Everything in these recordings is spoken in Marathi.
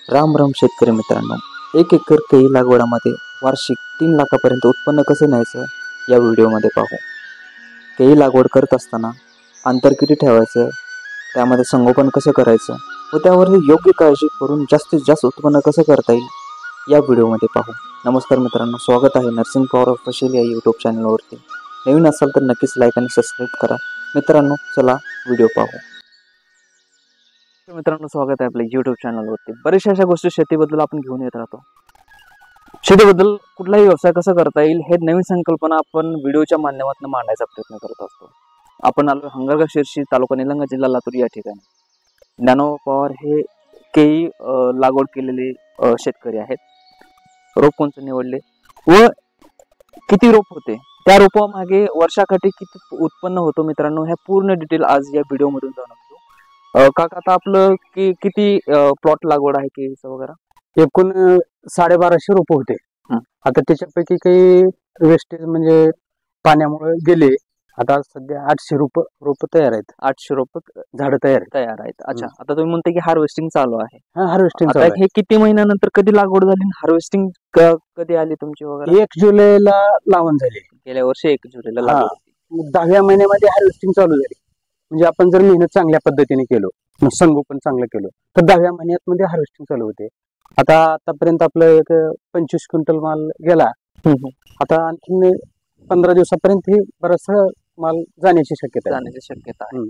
राम राम शेतकरी मित्रांनो, 1 एकर केळी लागवडामध्ये वार्षिक 3 लाखापर्यंत उत्पन्न कसं न्यायचं या व्हिडिओमध्ये पाहू. केळी लागवड करत असताना अंतर किती ठेवायचं, त्यामध्ये संगोपन कसं करायचं व त्यावर योग्य काळजी करून जास्तीत जास्त उत्पन्न कसं करता येईल या व्हिडिओमध्ये पाहू. नमस्कार मित्रांनो, स्वागत आहे नर्सिंग पॉवर ऑफ फशील या यूट्यूब चॅनलवरती. नवीन असाल तर नक्कीच लाईक आणि सबस्क्राईब करा. मित्रांनो, चला व्हिडिओ पाहू. मित्रांनो, स्वागत आहे आपल्या यूट्यूब चॅनलवरती. बऱ्याचशा अशा गोष्टी शेतीबद्दल आपण घेऊन येत राहतो. शेतीबद्दल कुठलाही व्यवसाय कसा करता येईल हे नवीन संकल्पना आपण व्हिडिओच्या माध्यमातून मांडायचा प्रयत्न करत असतो. आपण आलो हंगरगा शिरशी, तालुका निलंगा, जिल्हा लातूर या ठिकाणी. ज्ञानोबा पवार हे केळी लागवड केलेले शेतकरी आहेत. रोप कोणतं निवडले व किती रोप होते, त्या रोपामागे वर्षाकाठी किती उत्पन्न होतो मित्रांनो, ह्या पूर्ण डिटेल आज या व्हिडिओमधून जाणून घेऊ. काका, आता आपलं किती प्लॉट लागवड आहे केळीचं वगैरे? एकूण 1250 रोप होते. आता त्याच्यापैकी काही वेस्टेज म्हणजे पाण्यामुळे गेले. आता सध्या 800 रोप तयार आहेत. 800 रोप झाड तयार आहेत. अच्छा, आता तुम्ही म्हणता की हार्वेस्टिंग चालू आहे. हार्वेस्टिंग आता हे किती महिन्यानंतर कधी लागवड झाली, हार्वेस्टिंग कधी आली तुमची वगैरे? 1 जुलैला लावण झाली. गेल्या वर्षी 1 जुलैला लागवड. 10व्या महिन्यामध्ये हार्वेस्टिंग चालू झाली. म्हणजे आपण जर मेहनत चांगल्या पद्धतीने केलो, संगोपन चांगलं केलं तर 10व्या महिन्यात मध्ये हार्वेस्टिंग चालू होते. आतापर्यंत आपलं एक 25 क्विंटल माल गेला. आता आणखी 15 दिवसापर्यंत हे बराचसा माल जाण्याची शक्यता आहे.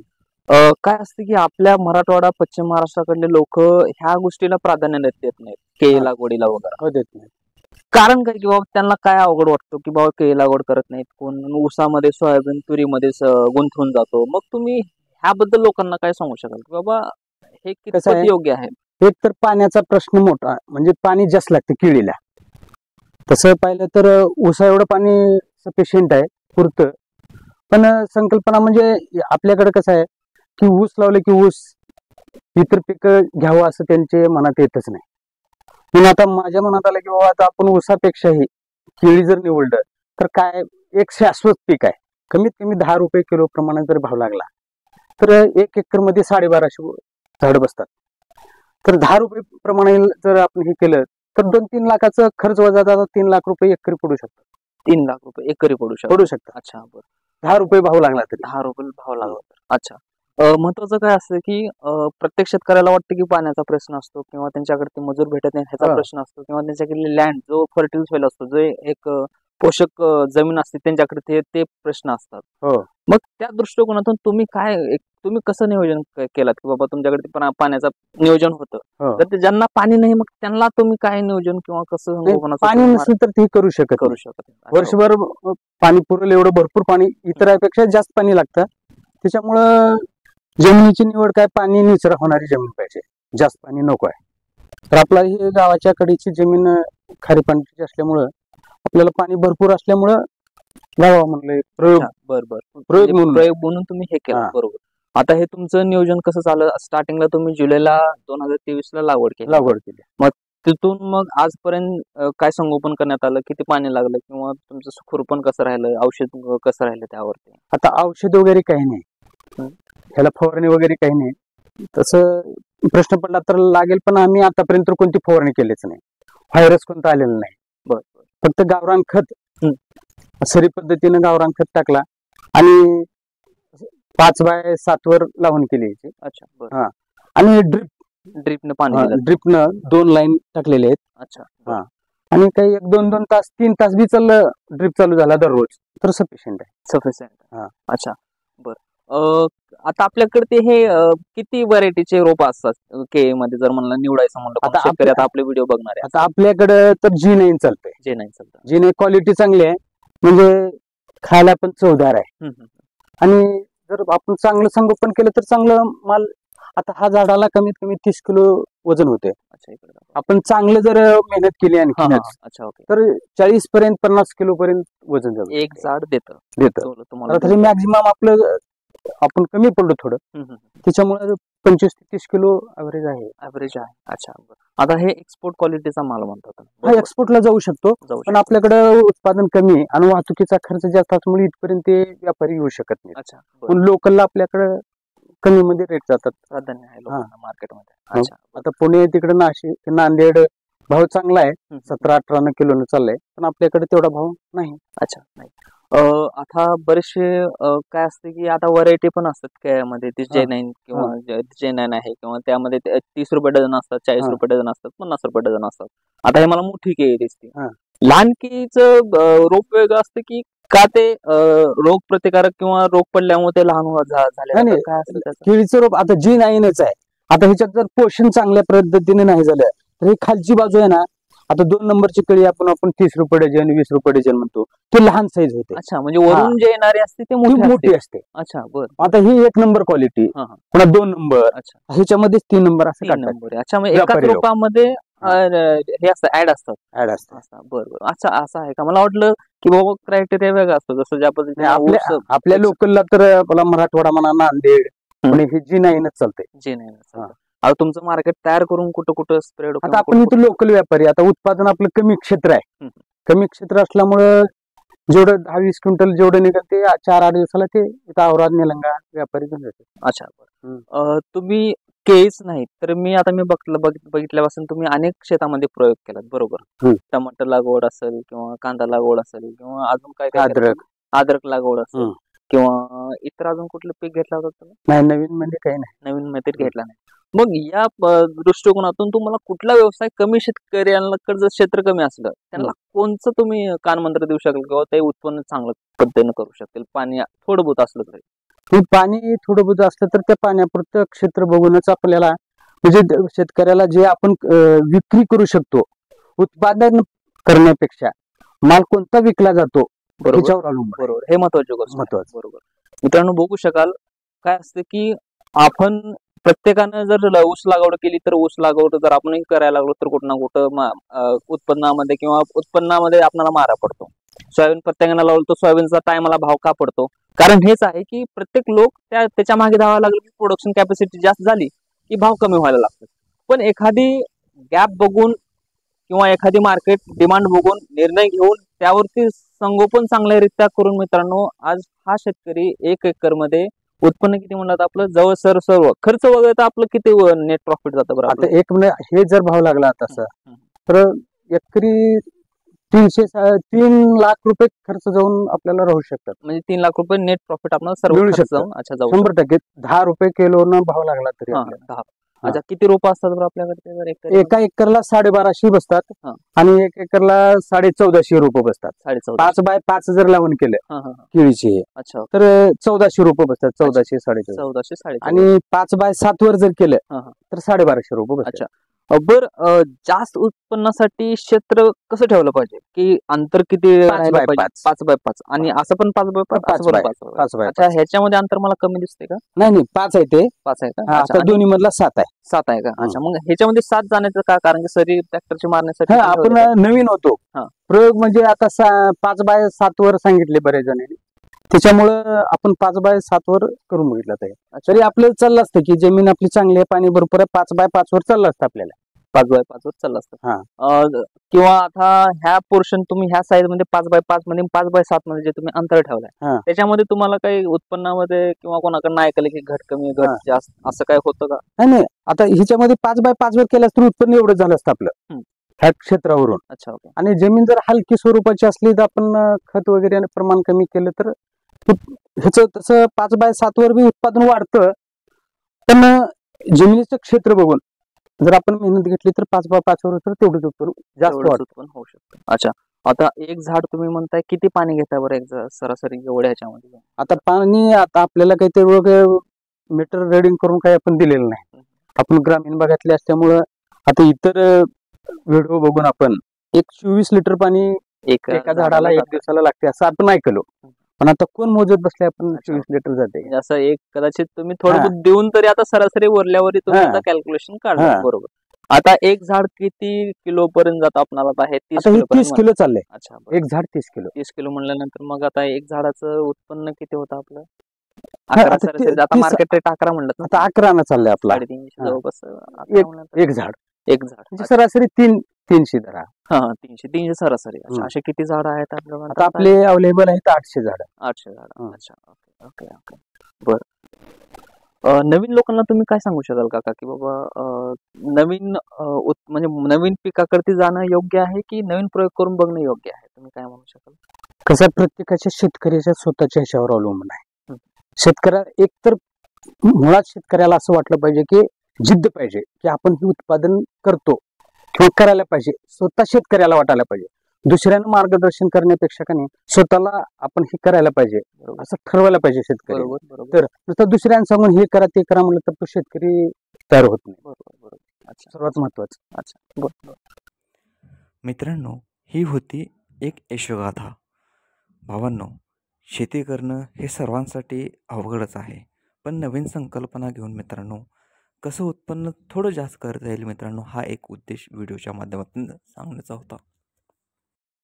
काय असते की आपल्या मराठवाडा, पश्चिम महाराष्ट्राकडले लोक ह्या गोष्टीला प्राधान्य देत नाहीत, केळी लागवडीला वगैरे देत नाही. कारण काय की बाबा त्यांना काय अवघड वाटतो की बाबा केळी लागवड करत नाहीत, कोण ऊसामध्ये, सोयाबीन, तुरीमध्ये गुंतवून जातो. मग तुम्ही ह्याबद्दल लोकांना काय सांगू शकाल की बाबा हे किती योग्य आहे? एक तर पाण्याचा प्रश्न मोठा, म्हणजे पाणी जास्त लागतं केळीला. तसं पाहिलं तर ऊसा एवढं पाणी सफिशियंट आहे, पुरतं. पण संकल्पना म्हणजे आपल्याकडे कसं आहे की ऊस लावले की ऊस इतर पिकं घ्यावं असं त्यांच्या मनात येतच नाही. म्हणून आता माझ्या मनात आलं की बाबा आता आपण ऊसापेक्षाही केळी जर निवडलं तर काय एक शाश्वत पीक आहे. कमीत कमी 10 रुपये किलो प्रमाणे जर भाव लागला तर 1 एकर मध्ये 1250 झाड बसतात. तर 10 रुपये प्रमाणे जर आपण हे केलं तर 2-3 लाखाचा खर्च वजा 3 लाख रुपये एकरी पडू शकतात. 3 लाख रुपये एकरी पडू शकतात. अच्छा, बरं. 10 रुपये भाव लागला तर 10 रुपये भाव लागला तर. अच्छा, महत्वाचं काय असतं की प्रत्येक शेतकऱ्याला वाटतं की पाण्याचा प्रश्न असतो किंवा त्यांच्याकडे ते मजूर भेटत नाही ह्याचा प्रश्न असतो, किंवा त्यांच्याकडे लँड जो फर्टिल सॉइल असतो, जो एक पोषक जमीन असते, त्यांच्याकडे ते प्रश्न असतात. मग त्या दृष्टिकोनातून तुम्ही कसं नियोजन केलं की बाबा तुमच्याकडे पाण्याचं नियोजन होतं, तर ज्यांना पाणी नाही मग त्यांना तुम्ही काय नियोजन किंवा कसं? पाणी नसेल तर ते करू शकत. वर्षभर पाणी पुरेल एवढं भरपूर पाणी, इतरांपेक्षा जास्त पाणी लागतं. त्याच्यामुळं जमिनीची निवड काय, पाणी निचरा होणारी जमीन पाहिजे, जास्त पाणी नको आहे. तर आपला ही गावाच्या कडेची जमीन खारी पाण्याची असल्यामुळं आपल्याला पाणी भरपूर असल्यामुळं लावा म्हणलं प्रयोग म्हणून तुम्ही हे केलं. बरोबर. आता हे तुमचं नियोजन कसं चाललं? स्टार्टिंगला तुम्ही जुलैला 2023 ला लागवड केली. मग तिथून मग आजपर्यंत काय संगोपन करण्यात आलं, किती पाणी लागलं, किंवा तुमचं खुरपण कसं राहिलं, औषध कसं राहिलं त्यावरती? आता औषध वगैरे काही नाही, ह्याला फवारणी वगैरे काही नाही. तसं प्रश्न पडला तर लागेल, पण आम्ही आतापर्यंत कोणती फवारणी केलीच नाही. व्हायरस कोणता आलेला नाही. फक्त गावरान खत, सरी पद्धतीने गावरान खत टाकला आणि 5x7 वर लावून केली. अच्छा, आणि ड्रिपनं 2 लाईन टाकलेले आहेत. अच्छा, आणि काही 1-2 तास 3 तास बी चाललं, ड्रिप चालू झाला दररोज तर सफिशियंट आहे. अच्छा, बरं. आता आपल्याकडे हे किती व्हरायटीचे रोप असतात केळीमध्ये जर म्हणलं निवडायचं म्हणलं? आता शेतकरी आता आपले व्हिडिओ बघणार आहे. आता आपल्याकडे तर G9 चालतंय. G9 क्वालिटी चांगली आहे, म्हणजे खायला पण चवदार आहे. आणि जर आपण चांगलं संगोपन केलं तर चांगलं माल. आता हा झाडाला कमीत कमी 30 किलो वजन होते. आपण चांगलं जर मेहनत केली आणखी तर 40 पर्यंत 50 किलो पर्यंत वजन जातं. एक झाड देतं. मॅक्झिमम आपलं आपण कमी पडलो थोडं, त्याच्यामुळे 25 ते 30 किलो ऍव्हरेज आहे. अच्छा, आता हे एक्सपोर्ट क्वालिटीचा माल म्हणतात. हा एक्सपोर्टला जाऊ शकतो, पण आपल्याकडे उत्पादन कमी आहे आणि वाहतुकीचा खर्च जास्त असल्यामुळे इथपर्यंत ते व्यापारी येऊ शकत नाही. पण लोकलला आपल्याकडे कमी मध्ये रेट जातात. प्राधान्य आहे लोकांना मार्केटमध्ये. हो. अच्छा. आता पुणे तिकडे नाशिक नांदेड भाव चांगला आहे, 17-18 किलोने चाललाय, पण आपल्याकडे तेवढा भाव नाही. अच्छा. नाही. आता बरेचसे काय असते की आता व्हरायटी पण असतात केळ्यामध्ये, ती J9 किंवा J9 आहे, किंवा त्यामध्ये 30 रुपये डझन असतात, 40 रुपये डझन असतात, 50 रुपये डझन असतात. आता हे मला मोठी केळी दिसते. लहान केळीचं रोप वेगळं असतं की का ते रोग प्रतिकारक किंवा रोग पडल्यामुळे ते लहान झाले, नाही, काय असतं त्याचं? केळीचं रोप आता G9च आहे. आता ह्याच्यात जर पोषण चांगल्या पद्धतीने नाही झालं तर ही खालची बाजू आहे ना, आता 2 नंबरची केळी आपण 30 रुपये डझन 20 रुपये डझन म्हणतो, ते लहान साईज होते. अच्छा, म्हणजे वरून जे येणारी असते ते ती मोठी असते. अच्छा, बरं. आता ही 1 नंबर क्वालिटी, पुन्हा 2 नंबर, अच्छा, ह्याच्यामध्ये 3 नंबर असं 3 काढतात. नंबर. अच्छा, म्हणजे एकाच व्यापारी लोक. रोपामध्ये हे असतं, ऍड असतात. ऍड असते. बरं. अच्छा, असं आहे का? मला वाटलं की बाबा क्रायटेरिया वेगळा असतो, जसं ज्या पद्धतीने आपल्या लोकलला तर आपला मराठवाडा म्हणा, नांदेड पुणे हे G9च चालते. J9. आता तुमचं मार्केट तयार करून कुठं कुठं स्प्रेड? आता आपण इथे लोकल व्यापारी, आता उत्पादन आपलं कमी क्षेत्र आहे. कमी क्षेत्र असल्यामुळं जेवढं 10-20 क्विंटल जेवढं निघत ते 4-8 दिवसाला ते इथं औराद निलंगा व्यापारी घेऊन जाते. अच्छा, बरं. तुम्ही केळीच नाही तर मी बघितल्यापासून तुम्ही अनेक शेतामध्ये प्रयोग केलात, बरोबर? टमाटर लागवड असेल किंवा कांदा लागवड असेल किंवा अजून काय काय, अद्रक लागवड असेल किंवा इतर अजून कुठलं पीक घेतला होता तुम्ही? नाही, नवीन म्हणजे काही नाही, नवीन मध्ये घेतला नाही. मग या दृष्टिकोनातून तुम्हाला कुठला व्यवसाय कमी शेतकऱ्यांकडे जर क्षेत्र कमी असलं त्यांना कोणचं तुम्ही कानमंत्र देऊ शकाल किंवा ते उत्पन्न चांगलं पद्धतीने करू शकतील, पाणी थोडं बहुत असलं तरी? पाणी थोडं बहुत असलं तर त्या पाण्यापुरतं क्षेत्र बघूनच आपल्याला, म्हणजे शेतकऱ्याला जे आपण विक्री करू शकतो, उत्पादन करण्यापेक्षा माल कोणता विकला जातो त्याच्यावर अवलंबून. बरोबर, हे महत्वाची गोष्ट. बरोबर. मित्रांनो, बघू शकाल काय असतं की आपण प्रत्येकानं जर ऊस लागवड केली तर ऊस लागवड जर आपणही करायला लागलो तर कुठं ना कुठं उत्पन्नामध्ये किंवा उत्पन्नामध्ये आपल्याला मारा पडतो. सोयाबीन प्रत्येकानं लावलं तर सोयाबीनचा टायमाला भाव का पडतो? कारण हेच आहे की प्रत्येक लोक त्याच्या मागे धावायला लागले की प्रोडक्शन कॅपॅसिटी जास्त झाली की भाव कमी व्हायला लागतो. पण एखादी गॅप बघून किंवा एखादी मार्केट डिमांड बघून निर्णय घेऊन त्यावरती संगोपन चांगल्यारीत्या करून मित्रांनो आज हा शेतकरी 1 एकर मध्ये उत्पन्न किती म्हणलं आपलं जवळ सर्व खर्च वगैरे तर आपलं किती नेट प्रॉफिट जातं बरं? आता एक हे जर भाव लागला तसा तर एकरी 3 लाख रुपये खर्च जाऊन आपल्याला राहू शकतात. म्हणजे 3 लाख रुपये नेट प्रॉफिट आपल्याला सर्व खर्च जाऊन. अच्छा, 100% 10 रुपये किलोनं भाव लागला तरी 10. अच्छा, किती रोपं असतात बरं आपल्याकडे? एका एकरला 1250 बसतात आणि 1 एकरला 1450 रुपये बसतात. 1450. 5 बाय 5 जर लावून केलं केळीची अच्छा तर 1400 रुपये बसतात. 1400-1450. आणि 5 बाय 7 वर जर केलं तर 1250 रुपये बसतात. अच्छा, बर. जास्त उत्पन्नासाठी क्षेत्र कसं ठेवलं पाहिजे की अंतर किती? 5 बाय 5. 5 बाय 5 आणि असं पण 5 बाय 5. 5 बाय 5. अच्छा, ह्याच्यामध्ये अंतर मला कमी दिसते का? नाही, 5 आहे ते. 5 आहे का? आता दोन्ही मधला 7 आहे. 7 आहे का? अच्छा, मग ह्याच्यामध्ये 7 जाण्याचं का कारण? की सरी ट्रॅक्टरची मारण्यासाठी आपण नवीन होतो प्रयोग, म्हणजे आता 5 बाय 7 वर सांगितले बरेच जणांनी, त्याच्यामुळं आपण 5 बाय 7 वर करून बघितलं ते. तरी आपल्याला चाललं असतं की जमीन आपली चांगली आहे, पाणी भरपूर आहे, 5 बाय 5 वर चाललं असतं आपल्याला. 5 बाय 5 वर चाललं असतं. किंवा आता ह्या पोर्शन तुम्ही ह्या साईज मध्ये 5 बाय 5 मध्ये 5 बाय 7 मध्ये जे तुम्ही अंतर ठेवलंय त्याच्यामध्ये तुम्हाला काही उत्पन्नामध्ये किंवा कोणाकडे ऐकलं की घट कमी घट जास्त असं काय होतं का? नाही, आता ह्याच्यामध्ये 5 बाय 5 वर केल्यास तर उत्पन्न एवढं झालं असतं आपलं ह्या क्षेत्रावरून. अच्छा, ओके. आणि जमीन जर हलकी स्वरूपाची असली तर आपण खत वगैरे प्रमाण कमी केलं तर ह्याचं तसं 5 बाय 7 वर बी उत्पादन वाढतं. पण जमिनीचं क्षेत्र बघून जर आपण मेहनत घेतली तर 5 बाय 5 वर तर तेवढंच उत्पन्न जास्त उत्पन्न होऊ शकतं. अच्छा, आता एक झाड तुम्ही म्हणताय किती पाणी घेताय बरं एक सरासरी एवढ्या ह्याच्यामध्ये? आता पाणी आता आपल्याला काही ते मीटर रेडिंग करून काही आपण दिलेलं नाही. आपण ग्रामीण भागातले असल्यामुळं आता इतर व्हिडिओ बघून आपण 24 लिटर पाणी एका झाडाला 1 दिवसाला लागते असं आपण ऐकलो. पण आता कोण मोजत बसले आपण 24 लिटर जाते असं? एक कदाचित तुम्ही थोडं देऊन तरी आता सरासरी वरल्यावरी तुम्ही आता कॅल्क्युलेशन काढलं, बरोबर? आता एक झाड किती किलो पर्यंत जातं आपल्याला? हे 30 किलो चाललंय. अच्छा, एक झाड 30 किलो. 30 किलो म्हणल्यानंतर मग आता एक झाडाचं उत्पन्न किती होतं आपलं? 11 सरासरी. आता मार्केट रेट 11 म्हणलं, आता 11 चाललंय आपला 350 जवळपास एक झाड. एक झाड सरासरी 300 धरा. 300 सरासरी. अच्छा, असे किती झाड आहेत आपल्याला? आता आपले अवेलेबल आहेत 800 झाड. 800 झाड. अच्छा, ओके ओके ओके, बर. नवीन लोकांना तुम्ही काय सांगू शकाल काका, की बाबा नवीन म्हणजे नवीन पिकाकडे जाणं योग्य आहे, की नवीन प्रयोग करून बघणं योग्य आहे? तुम्ही काय म्हणू शकाल? कसं प्रत्येकाच्या शेतकऱ्याच्या स्वतःच्या ह्याच्यावर अवलंबून आहे. हं. शेतकऱ्या एक तर मुळात शेतकऱ्याला असं वाटलं पाहिजे की जिद्द पाहिजे की आपण हे उत्पादन करतो किंवा करायला पाहिजे. स्वतः शेतकऱ्याला वाटायला पाहिजे. दुसऱ्यांना मार्गदर्शन करण्यापेक्षा का नाही स्वतःला आपण हे करायला पाहिजे बरोबर असं ठरवायला पाहिजे शेतकरी. बरोबर बरोबर तर नुसतं दुसऱ्यांना सांगून हे करा ते करा म्हणलं तर तो शेतकरी तयार होत नाही. बरोबर बरोबर. अच्छा सर्वात महत्वाचं. अच्छा बरं. मित्रांनो, ही होती एक यशोगाथा. भावांनो, शेती करणं हे सर्वांसाठी अवघडच आहे. पण नवीन संकल्पना घेऊन मित्रांनो, कसं उत्पन्न थोडं जास्त करता येईल मित्रांनो, हा एक उद्देश व्हिडिओच्या माध्यमातून सांगण्याचा होता.